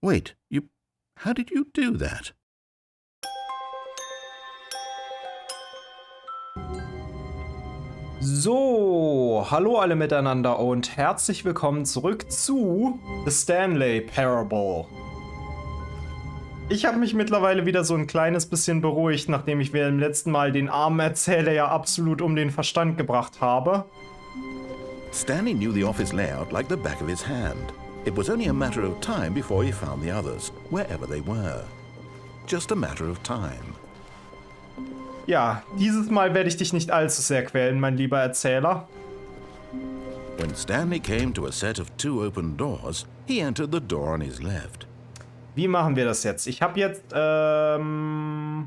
Wait, how did you do that? So, hallo alle miteinander und herzlich willkommen zurück zu The Stanley Parable. Ich habe mich mittlerweile wieder so ein kleines bisschen beruhigt, nachdem ich mir im letzten Mal den armen Erzähler ja absolut um den Verstand gebracht habe. Stanley knew the office layout like the back of his hand. It was only a matter of time before he found the others, wherever they were. Just a matter of time. Ja, dieses Mal werde ich dich nicht allzu sehr quälen, mein lieber Erzähler. When Stanley came to a set of 2 open doors, he entered the door on his left. Wie machen wir das jetzt? Ich habe jetzt, wir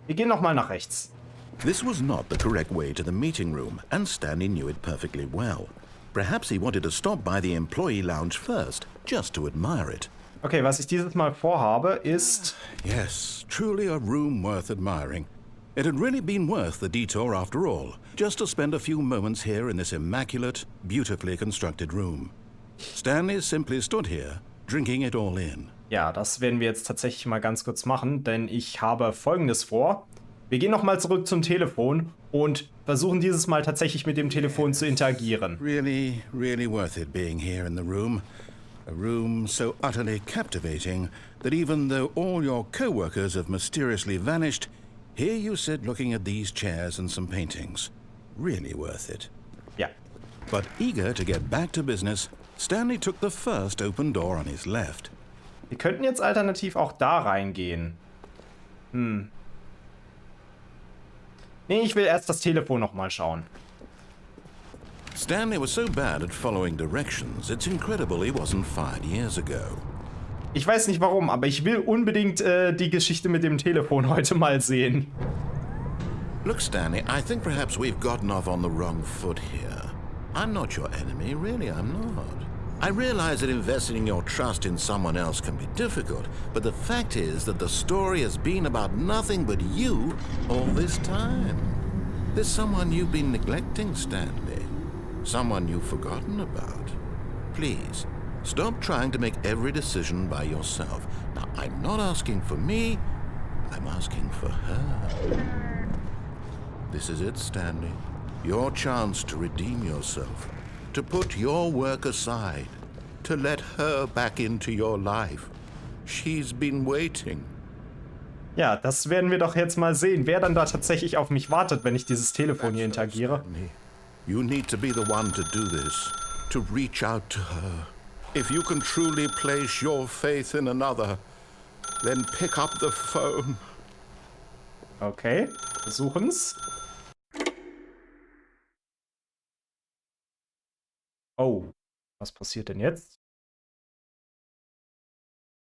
gehen nochmal nach rechts. This was not the correct way to the meeting room, and Stanley knew it perfectly well. Perhaps he wanted to stop by the employee lounge first, just to admire it. Okay, was ich dieses Mal vorhabe, ist... Yes, truly a room worth admiring. It had really been worth the detour after all, just to spend a few moments here in this immaculate, beautifully constructed room. Stanley simply stood here, drinking it all in. Ja, das werden wir jetzt tatsächlich mal ganz kurz machen, denn ich habe Folgendes vor. Wir gehen nochmal zurück zum Telefon und versuchen dieses Mal tatsächlich mit dem Telefon zu interagieren. Really, really worth it being here in the room. A room so utterly captivating that even though all your co-workers have mysteriously vanished, here you sit looking at these chairs and some paintings. Really worth it. Ja. But eager to get back to business, Stanley took the first open door on his left. Wir könnten jetzt alternativ auch da reingehen. Nee, ich will erst das Telefon nochmal schauen. Stanley was so bad at following directions, it's incredible he wasn't fired years ago. Ich weiß nicht warum, aber ich will unbedingt die Geschichte mit dem Telefon heute mal sehen. Look, Stanley, I think perhaps we've gotten off on the wrong foot here. I'm not your enemy, really, I'm not. I realize that investing your trust in someone else can be difficult, but the fact is that the story has been about nothing but you all this time. There's someone you've been neglecting, Stanley. Someone you've forgotten about. Please, stop trying to make every decision by yourself. Now, I'm not asking for me, I'm asking for her. This is it, Stanley. Your chance to redeem yourself, to put your work aside, to let her back into your life. She's been waiting. Ja, das werden wir doch jetzt mal sehen, wer dann da tatsächlich auf mich wartet, wenn ich dieses Telefon hier interagiere. You need to be the one to do this, to reach out to her. If you can truly place your faith in another, then pick up the phone. Okay, versuchen's. Oh, was passiert denn jetzt?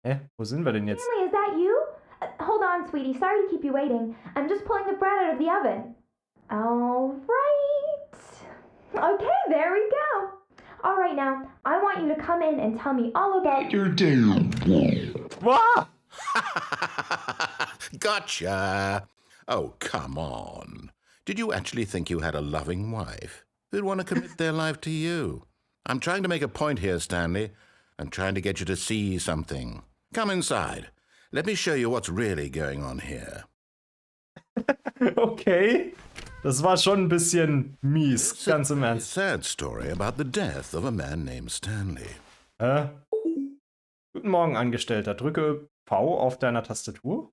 Hä, wo sind wir denn jetzt? Stanley, is that you? Hold on, sweetie. Sorry to keep you waiting. I'm just pulling the bread out of the oven. All right. Okay, there we go. All right, now, I want you to come in and tell me all about your day. Wow! Gotcha! Oh, come on. Did you actually think you had a loving wife who'd want to commit their life to you? I'm trying to make a point here, Stanley. I'm trying to get you to see something. Come inside. Let me show you what's really going on here. Okay. Das war schon ein bisschen mies, ganz im Ernst. Sad story about the death of a man named Stanley. Guten Morgen, Angestellter. Drücke V auf deiner Tastatur.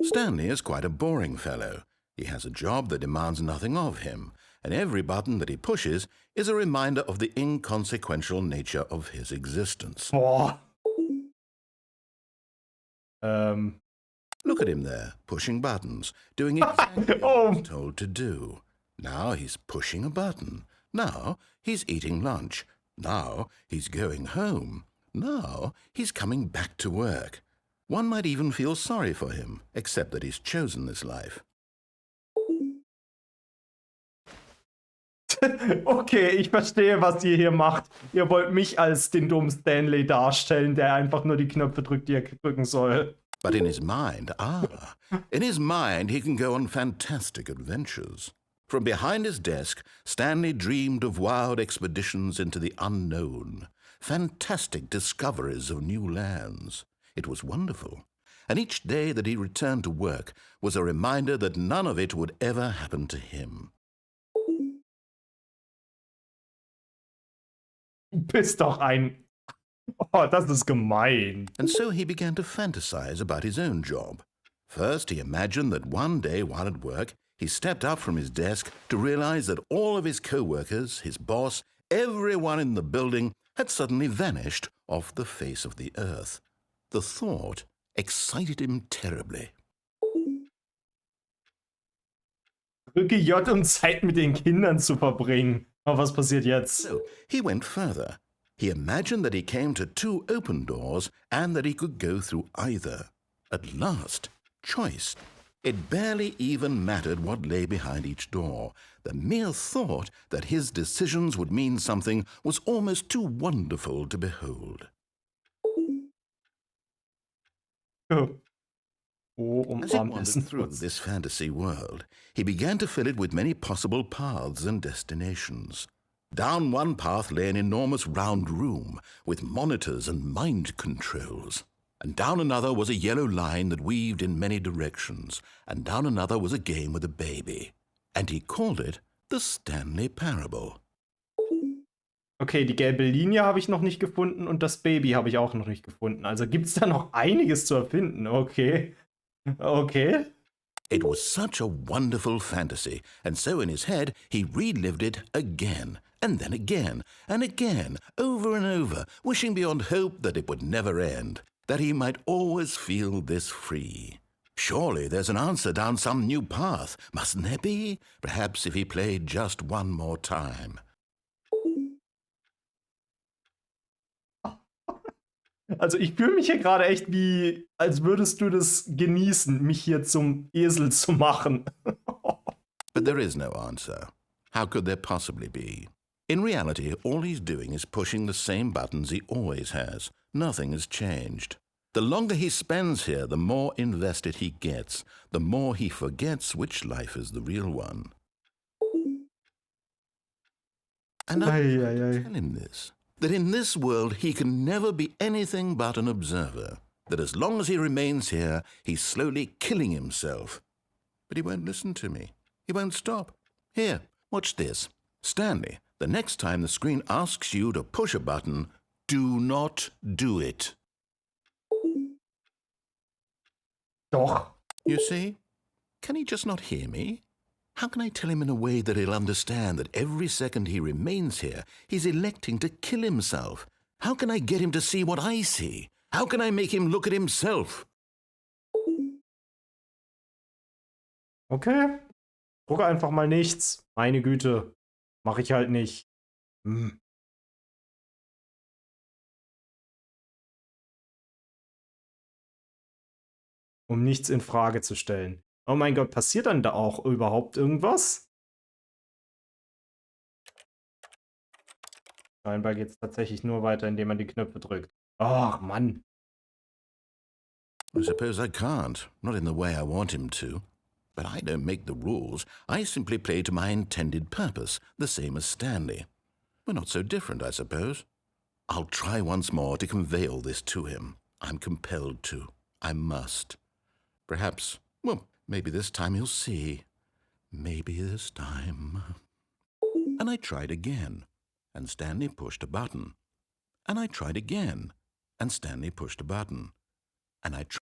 Stanley is quite a boring fellow. He has a job that demands nothing of him, and every button that he pushes is a reminder of the inconsequential nature of his existence. Boah. Look at him there, pushing buttons, doing exactly what he's told to do. Now he's pushing a button. Now he's eating lunch. Now he's going home. Now he's coming back to work. One might even feel sorry for him, except that he's chosen this life. Okay, ich verstehe, was ihr hier macht. Ihr wollt mich als den dummen Stanley darstellen, der einfach nur die Knöpfe drückt, die er drücken soll. But in his mind, in his mind he can go on fantastic adventures. From behind his desk, Stanley dreamed of wild expeditions into the unknown, fantastic discoveries of new lands. It was wonderful. And each day that he returned to work was a reminder that none of it would ever happen to him. Du bist doch ein... Oh, das ist gemein. And so he began to fantasize about his own job. First, he imagined that one day while at work, he stepped up from his desk to realize that all of his co-workers, his boss, everyone in the building had suddenly vanished off the face of the earth. The thought excited him terribly. Drücke J, um Zeit mit den Kindern zu verbringen. Aber was passiert jetzt? So he went further. He imagined that he came to 2 open doors and that he could go through either. At last, choice. It barely even mattered what lay behind each door. The mere thought that his decisions would mean something was almost too wonderful to behold. Oh, As he wandered through this fantasy world, he began to fill it with many possible paths and destinations. Down one path lay an enormous round room with monitors and mind controls. And down another was a yellow line that weaved in many directions. And down another was a game with a baby. And he called it the Stanley Parable. Okay, die gelbe Linie habe ich noch nicht gefunden und das Baby habe ich auch noch nicht gefunden. Also gibt es da noch einiges zu erfinden. Okay. Okay. It was such a wonderful fantasy, and so in his head he relived it again, and then again, and again, over and over, wishing beyond hope that it would never end, that he might always feel this free. Surely there's an answer down some new path, mustn't there be? Perhaps if he played just one more time. Also ich fühle mich hier gerade echt wie, als würdest du das genießen, mich hier zum Esel zu machen. But there is no answer. How could there possibly be? In reality, all he's doing is pushing the same buttons he always has. Nothing has changed. The longer he spends here, the more invested he gets, the more he forgets which life is the real one. And I tell him this. That in this world he can never be anything but an observer, that as long as he remains here, he's slowly killing himself. But he won't listen to me. He won't stop. Here, watch this. Stanley, the next time the screen asks you to push a button, do not do it. Doch. You see? Can he just not hear me? How can I tell him in a way that he'll understand that every second he remains here, he's electing to kill himself? How can I get him to see what I see? How can I make him look at himself? Okay. Drucke einfach mal nichts. Meine Güte. Mache ich halt nicht. Um nichts in Frage zu stellen. Oh mein Gott, passiert dann da auch überhaupt irgendwas? Scheinbar geht es tatsächlich nur weiter, indem man die Knöpfe drückt. Ach, Mann. I suppose I can't, not in the way I want him to. But I don't make the rules. I simply play to my intended purpose, the same as Stanley. We're not so different, I suppose. I'll try once more to convey all this to him. I'm compelled to. I must. Perhaps, well, maybe this time he'll see. Maybe this time. And I tried again, and Stanley pushed a button. And I tried again, and Stanley pushed a button. And I tried.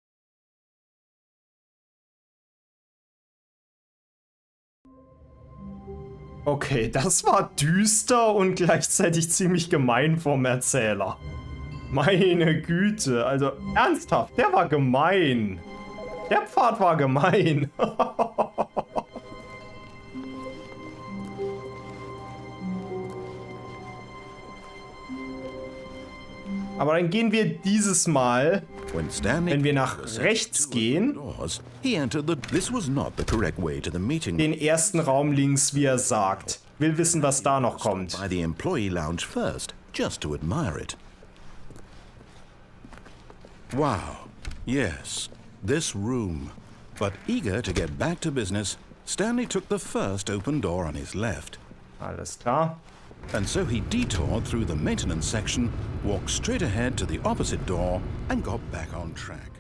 Okay, das war düster und gleichzeitig ziemlich gemein vom Erzähler. Meine Güte, also ernsthaft, der war gemein. Der Pfad war gemein. Aber dann gehen wir dieses Mal, wenn wir nach rechts gehen, den ersten Raum links, wie er sagt. Will wissen, was da noch kommt. By the employee lounge first, just to admire it. Wow, yes, this room. But eager to get back to business, Stanley took the first open door on his left. Alles klar. And so he detoured through the maintenance section, walked straight ahead to the opposite door and got back on track.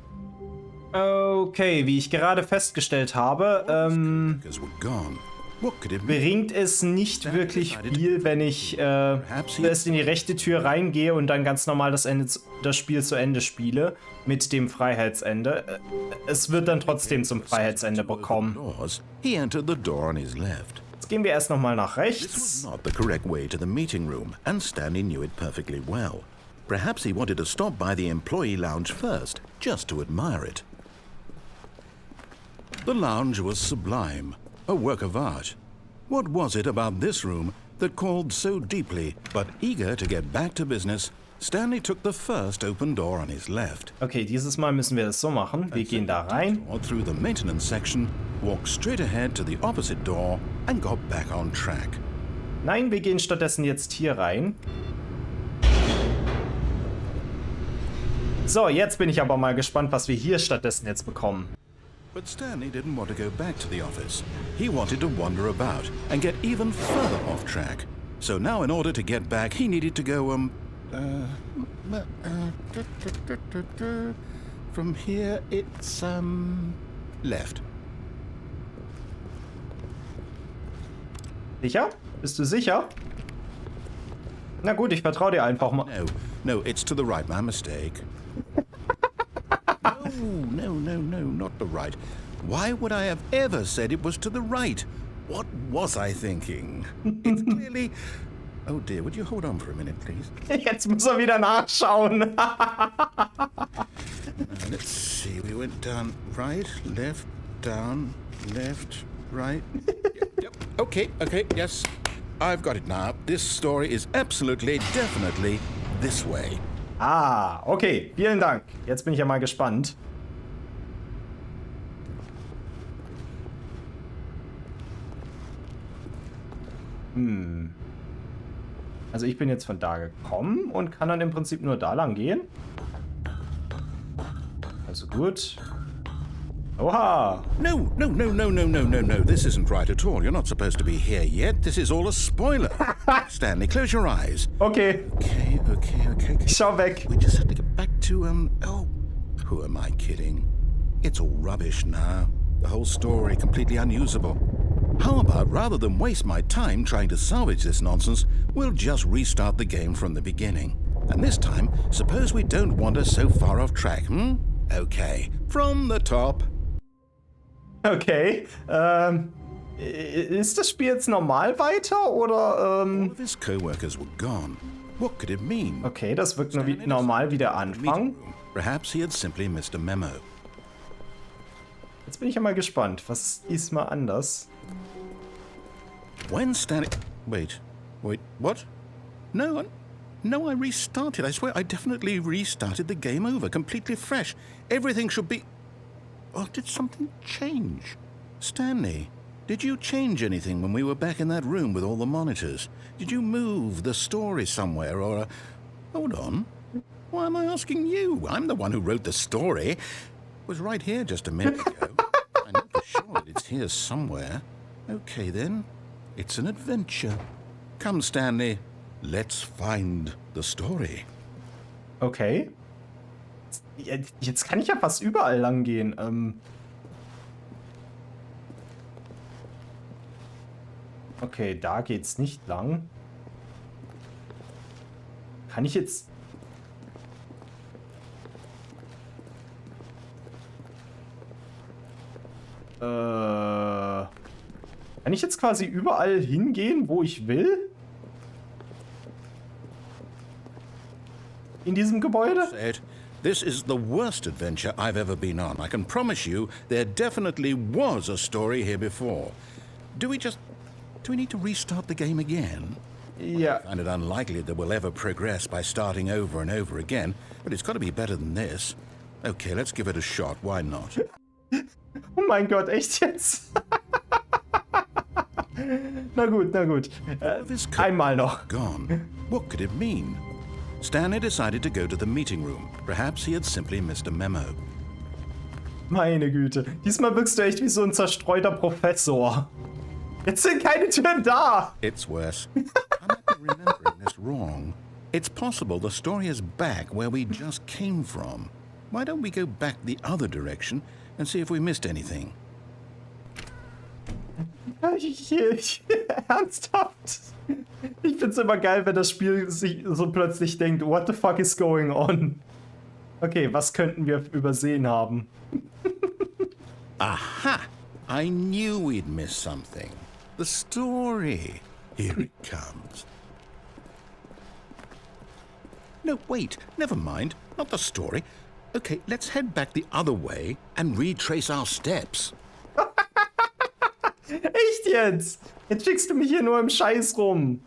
Okay, wie ich gerade festgestellt habe, bringt es nicht wirklich viel, wenn ich erst in die rechte Tür reingehe und dann ganz normal das Spiel zu Ende spiele mit dem Freiheitsende. Es wird dann trotzdem zum Freiheitsende bekommen. Jetzt gehen wir erst nochmal nach rechts. This was not the correct way to the meeting room, and Stanley knew it perfectly well. Perhaps he wanted to stop by the employee lounge first, just to admire it. The lounge was sublime, a work of art. What was it about this room that called so deeply, but eager to get back to business, Stanley took the first open door on his left. Okay, dieses Mal müssen wir das so machen. Wir gehen da rein. Through the maintenance section, walked straight ahead to the opposite door and got back on track. Nein, wir gehen stattdessen jetzt hier rein. So, jetzt bin ich aber mal gespannt, was wir hier stattdessen jetzt bekommen. But Stanley didn't want to go back to the office. He wanted to wander about and get even further off track. So now in order to get back, he needed to go, from here it's, left. Sicher? Bist du sicher? Na gut, ich vertraue dir einfach mal. No, it's to the right, my mistake. No, not the right. Why would I have ever said it was to the right? What was I thinking? It's clearly... Oh dear, would you hold on for a minute, please? Jetzt muss er wieder nachschauen. Let's see, we went down right, left, down, left, right. Yep. Okay, yes. I've got it now. This story is absolutely, definitely this way. Ah, okay. Vielen Dank. Jetzt bin ich ja mal gespannt. Also ich bin jetzt von da gekommen und kann dann im Prinzip nur da lang gehen. Also gut. Oha! No. This isn't right at all. You're not supposed to be here yet. This is all a spoiler. Stanley, close your eyes. Okay. Okay. Ich schau weg. We just have to get back to, who am I kidding? It's all rubbish now. The whole story completely unusable. How about, rather than waste my time trying to salvage this nonsense, we'll just restart the game from the beginning. And this time, suppose we don't wander so far off track, Okay, from the top. Okay, ist das Spiel jetzt normal weiter, oder, All of his co-workers were gone. What could it mean? Okay, das wird nur normal wieder anfangen. Perhaps he had simply missed a memo. Jetzt bin ich ja mal gespannt. Was ist diesmal anders? When Stanley... Wait, what? No, I restarted. I swear I definitely restarted the game over, completely fresh. Everything should be... Oh, did something change? Stanley, did you change anything when we were back in that room with all the monitors? Did you move the story somewhere, or... Hold on. Why am I asking you? I'm the one who wrote the story. It was right here just a minute ago. I know for sure that it's here somewhere. Okay, then. It's an adventure. Come, Stanley. Let's find the story. Okay. Jetzt kann ich ja fast überall lang gehen. Okay, da geht's nicht lang. Kann ich jetzt... Kann ich jetzt quasi überall hingehen, wo ich will? In diesem Gebäude? This is the worst adventure I've ever been on. I can promise you there definitely was a story here before. Do we need to restart the game again? Yeah. I find it unlikely that we'll ever progress by starting over and over again, but it's got to be better than this. Okay, let's give it a shot. Why not? Oh mein Gott, echt jetzt? Na gut. Einmal noch. Gone. What could it mean? Stanley decided to go to the meeting room. Perhaps he had simply missed a memo. Meine Güte. Diesmal wirkst du echt wie so ein zerstreuter Professor. Jetzt sind keine Türen da. It's worse. I'm at the remembering this wrong. It's possible the story is back where we just came from. Why don't we go back the other direction and see if we missed anything? Ernsthaft? Ich find's immer geil, wenn das Spiel sich so plötzlich denkt, what the fuck is going on? Okay, was könnten wir übersehen haben? Aha! I knew we'd miss something. The story. Here it comes. No, wait, never mind. Not the story. Okay, let's head back the other way and retrace our steps. Echt jetzt? Jetzt schickst du mich hier nur im Scheiß rum.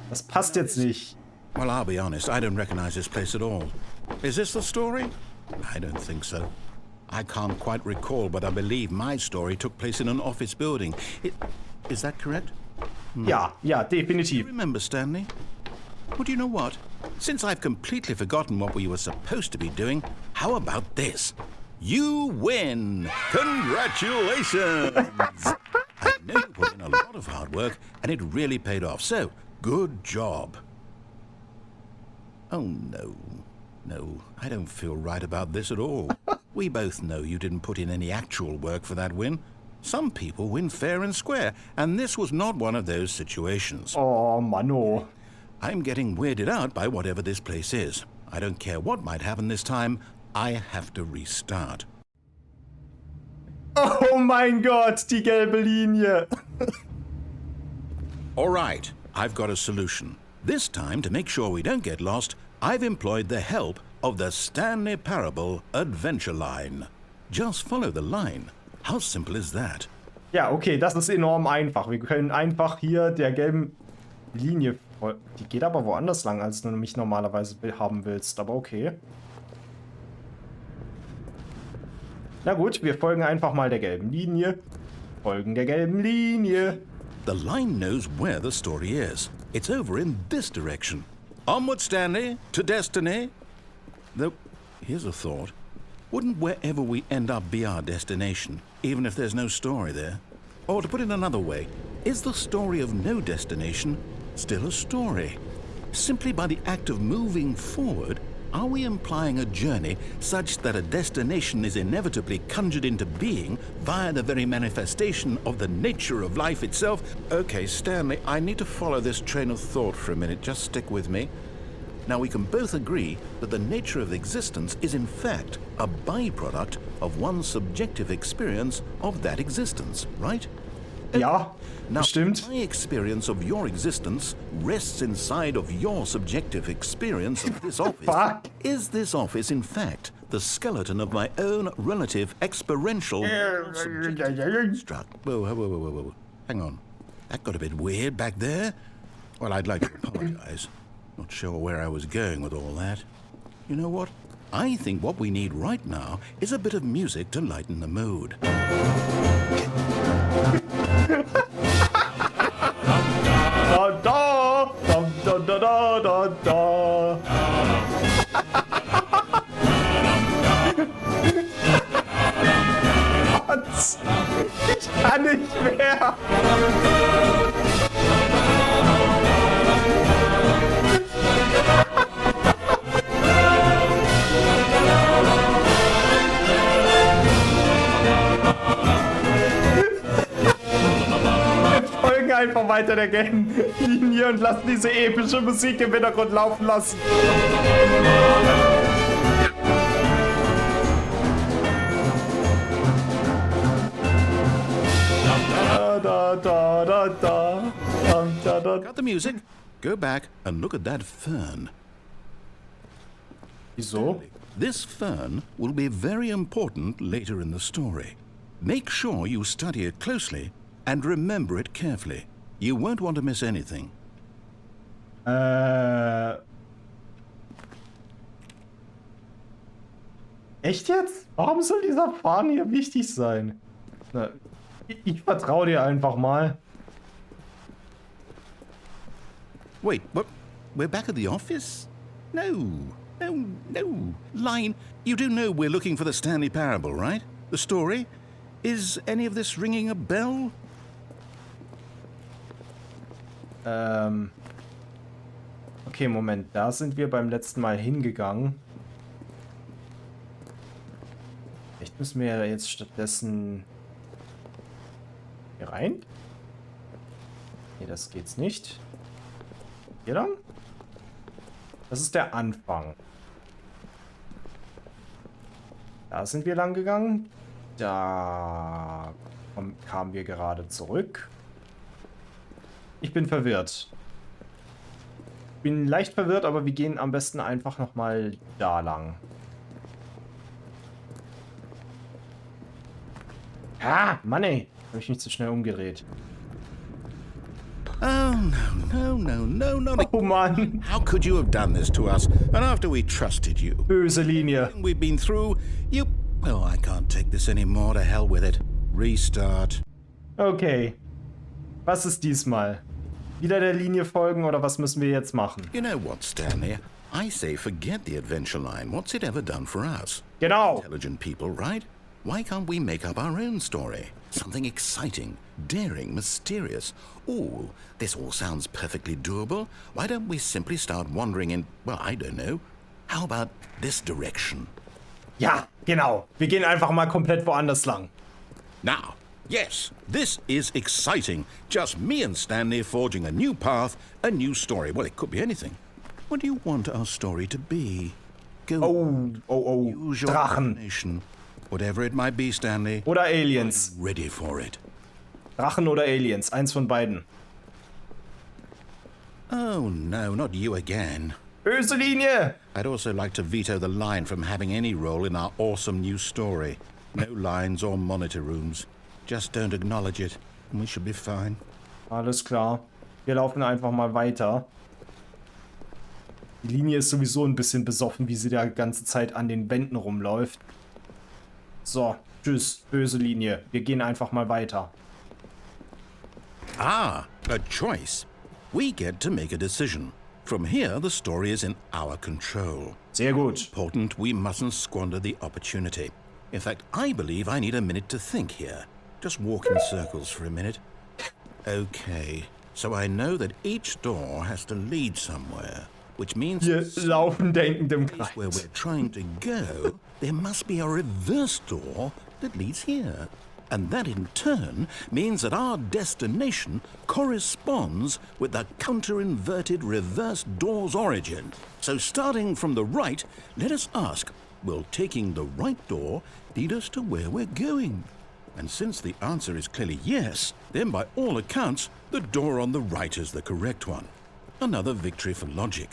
Das passt jetzt nicht. Well, I'll be honest, I don't recognize this place at all. Is this the story? I don't think so. I can't quite recall, but I believe my story took place in an office building. Is that correct? Ja, definitiv. Remember, Stanley? Well, do you know what? Since I've completely forgotten what we were supposed to be doing, how about this? You win! Congratulations! I know you put in a lot of hard work, and it really paid off, so good job. Oh, no, I don't feel right about this at all. We both know you didn't put in any actual work for that win. Some people win fair and square, and this was not one of those situations. Oh, Mano. I'm getting weirded out by whatever this place is. I don't care what might happen this time. I have to restart. Oh mein Gott, die gelbe Linie. All right, I've got a solution. This time, to make sure we don't get lost, I've employed the help of the Stanley Parable Adventure Line. Just follow the line. How simple is that? Ja, okay, das ist enorm einfach. Wir können einfach hier der gelben Linie folgen. Die geht aber woanders lang, als du mich normalerweise haben willst, aber okay. Na gut, wir folgen einfach mal der gelben Linie. Folgen der gelben Linie. The line knows where the story is. It's over in this direction. Onward, Stanley, to destiny. Though, here's a thought. Wouldn't wherever we end up be our destination, even if there's no story there? Or to put it another way, is the story of no destination still a story? Simply by the act of moving forward, are we implying a journey such that a destination is inevitably conjured into being via the very manifestation of the nature of life itself? Okay, Stanley, I need to follow this train of thought for a minute. Just stick with me. Now, we can both agree that the nature of existence is in fact a byproduct of one's subjective experience of that existence, right? Ja, Now, stimmt. my experience of your existence rests inside of your subjective experience of this office. Fuck. Is this office, in fact, the skeleton of my own relative experiential subjective construct? Whoa. Hang on. That got a bit weird back there. Well, I'd like to apologize. Not sure where I was going with all that. You know what? I think what we need right now is a bit of music to lighten the mood. Ich kann nicht mehr. Einfach weiter der gelben Linie und lassen diese epische Musik im Hintergrund laufen lassen. Got the music? Go back and look at that fern. Wieso? This fern will be very important later in the story. Make sure you study it closely and remember it carefully. You won't want to miss anything. Echt jetzt? Warum soll dieser Faden hier wichtig sein? Na, ich vertraue dir einfach mal. Wait, what? We're back at the office? No. Line, you do know we're looking for the Stanley Parable, right? The story? Is any of this ringing a bell? Okay, Moment. Da sind wir beim letzten Mal hingegangen. Echt müssen wir jetzt stattdessen hier rein? Nee, das geht's nicht. Hier lang? Das ist der Anfang. Da sind wir lang gegangen. Da kamen wir gerade zurück. Ich bin verwirrt. Bin leicht verwirrt, aber wir gehen am besten einfach nochmal da lang. Ah, Mann ey. Habe ich mich zu schnell umgedreht. Oh, no, not Oh Mann. How could you have done this to us? And after we trusted you? Böse Linie. We've been through, you... Oh, I can't take this anymore. To hell with it. Restart. Okay. Was ist diesmal? Wieder der Linie folgen oder was müssen wir jetzt machen? You know what, Stanley? I say forget the adventure line. What's it ever done for us? Genau. Intelligent people, right? Why can't we make up our own story? Something exciting, daring, mysterious. Oh, this all sounds perfectly doable. Why don't we simply start wandering in, well, I don't know. How about this direction? Ja, genau. Wir gehen einfach mal komplett woanders lang. Now, yes, this is exciting. Just me and Stanley forging a new path, a new story. Well, it could be anything. What do you want our story to be? Go use your Drachen. imagination. Whatever it might be, Stanley. Oder Aliens. I'm ready for it. Drachen oder Aliens. Eins von beiden. Oh, no, not you again. Böse Linie. I'd also like to veto the line from having any role in our awesome new story. No lines or monitor rooms. Just don't acknowledge it, and we should be fine. Alles klar. Wir laufen einfach mal weiter. Die Linie ist sowieso ein bisschen besoffen, wie sie da die ganze Zeit an den Wänden rumläuft. So, tschüss, böse Linie. Wir gehen einfach mal weiter. Ah, a choice. We get to make a decision. From here, the story is in our control. Sehr gut. Important, we mustn't squander the opportunity. In fact, I believe I need a minute to think here. Just walk in circles for a minute. Okay, so I know that each door has to lead somewhere, which means Wir laufen denkend im place where Kreis. we're trying to go, there must be a reverse door that leads here. And that in turn means that our destination corresponds with the counter-inverted reverse door's origin. So starting from the right, let us ask, will taking the right door lead us to where we're going? And since the answer is clearly yes, then by all accounts, the door on the right is the correct one. Another victory for logic.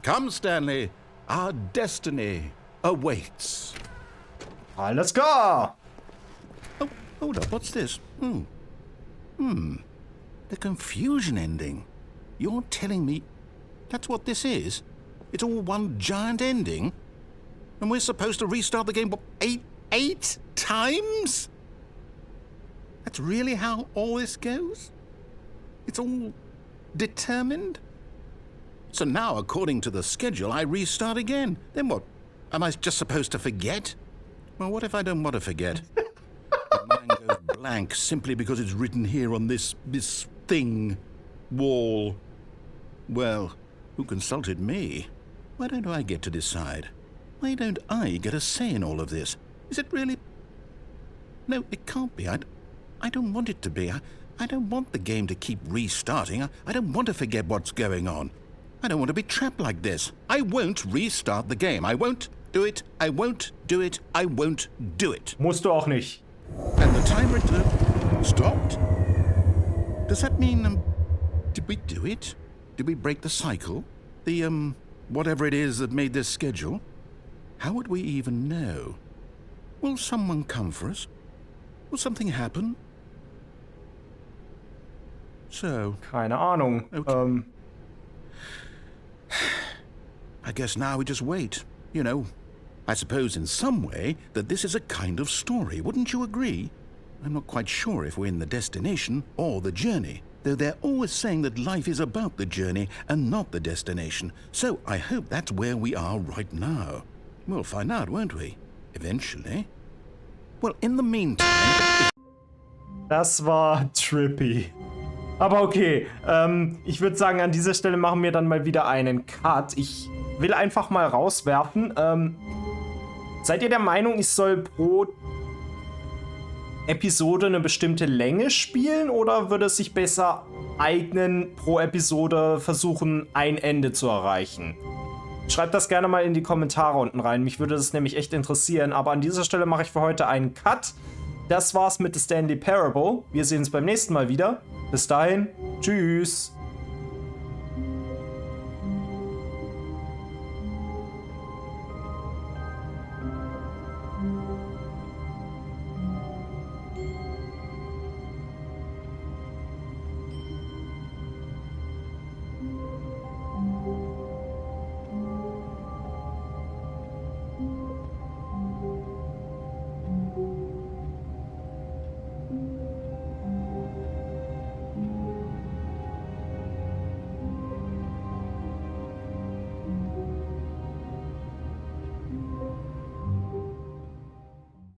Come, Stanley, our destiny awaits. Alles klar. Oh, hold up, what's this? The confusion ending. You're telling me that's what this is? It's all one giant ending? And we're supposed to restart the game, what, eight times? That's really how all this goes? It's all determined? So now, according to the schedule, I restart again. Then what? Am I just supposed to forget? Well, what if I don't want to forget? My mind goes blank simply because it's written here on this thing, wall. Well, who consulted me? Why don't I get to decide? Why don't I get a say in all of this? Is it really... No, it can't be. I don't want it to be. I don't want the game to keep restarting. I don't want to forget what's going on. I don't want to be trapped like this. I won't restart the game. I won't do it. I won't do it. I won't do it. Musst du auch nicht. And the timer stopped? Does that mean, did we do it? Did we break the cycle? The, whatever it is that made this schedule? How would we even know? Will someone come for us? Will something happen? So, Keine Ahnung. Okay. I guess now we just wait. You know, I suppose in some way that this is a kind of story, wouldn't you agree? I'm not quite sure if we're in the destination or the journey, though they're always saying that life is about the journey and not the destination. So I hope that's where we are right now. We'll find out, won't we? Eventually. Well, in the meantime... Das war trippy. Aber okay, ich würde sagen, an dieser Stelle machen wir dann mal wieder einen Cut. Ich will einfach mal rauswerfen. Seid ihr der Meinung, ich soll pro Episode eine bestimmte Länge spielen oder würde es sich besser eignen, pro Episode versuchen, ein Ende zu erreichen? Schreibt das gerne mal in die Kommentare unten rein. Mich würde das nämlich echt interessieren. Aber an dieser Stelle mache ich für heute einen Cut. Das war's mit The Stanley Parable. Wir sehen uns beim nächsten Mal wieder. Bis dahin, tschüss.